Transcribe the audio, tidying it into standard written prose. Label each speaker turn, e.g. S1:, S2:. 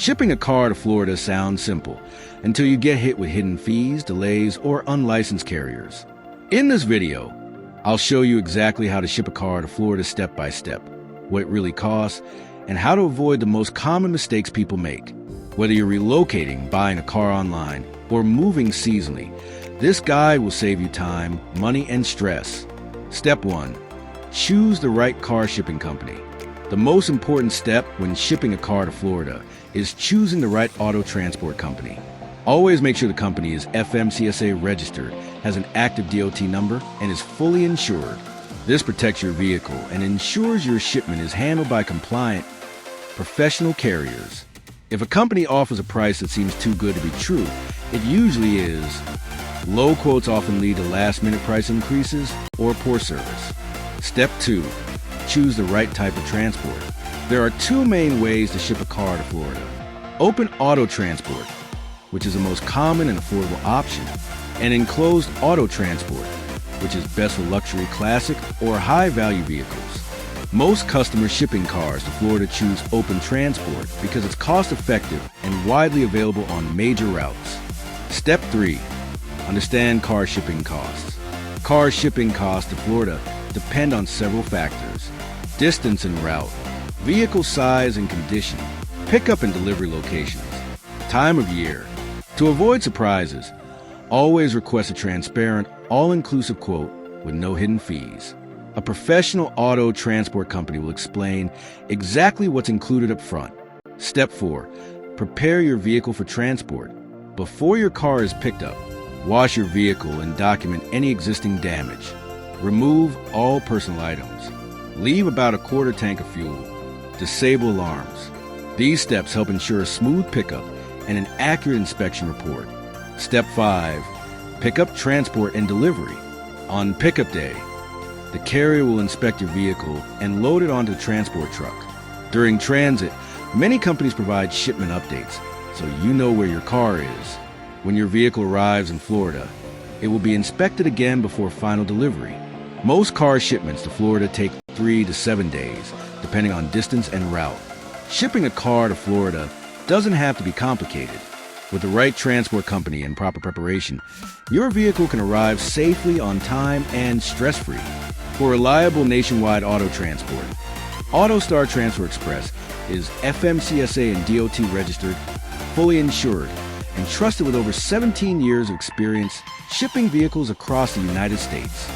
S1: Shipping a car to Florida sounds simple until you get hit with hidden fees, delays, or unlicensed carriers. In this video, I'll show you exactly how to ship a car to Florida step by step, what it really costs, and how to avoid the most common mistakes people make. Whether you're relocating, buying a car online, or moving seasonally, this guide will save you time, money, and stress. Step 1. Choose the right car shipping company. The most important step when shipping a car to Florida is choosing the right auto transport company. Always make sure the company is FMCSA-registered, has an active DOT number, and is fully insured. This protects your vehicle and ensures your shipment is handled by compliant, professional carriers. If a company offers a price that seems too good to be true, it usually is. Low quotes often lead to last-minute price increases or poor service. Step 2. Choose the right type of transport. There are two main ways to ship a car to Florida. Open auto transport, which is the most common and affordable option, and enclosed auto transport, which is best for luxury, classic, or high-value vehicles. Most customers shipping cars to Florida choose open transport because it's cost-effective and widely available on major routes. Step 3. Understand car shipping costs. Car shipping costs to Florida depend on several factors: distance and route, vehicle size and condition, pickup and delivery locations, time of year. To avoid surprises, always request a transparent, all-inclusive quote with no hidden fees. A professional auto transport company will explain exactly what's included up front. Step 4. Prepare your vehicle for transport. Before your car is picked up, wash your vehicle and document any existing damage. Remove all personal items. Leave about a quarter tank of fuel. Disable alarms. These steps help ensure a smooth pickup and an accurate inspection report. Step 5. Pickup, transport, and delivery. On pickup day, the carrier will inspect your vehicle and load it onto the transport truck. During transit, many companies provide shipment updates, so you know where your car is. When your vehicle arrives in Florida, it will be inspected again before final delivery. Most car shipments to Florida take 3 to 7 days, depending on distance and route. Shipping a car to Florida doesn't have to be complicated. With the right transport company and proper preparation, your vehicle can arrive safely, on time, and stress-free. For reliable nationwide auto transport, AutoStar Transport Express is FMCSA and DOT registered, fully insured, and trusted with over 17 years of experience shipping vehicles across the United States.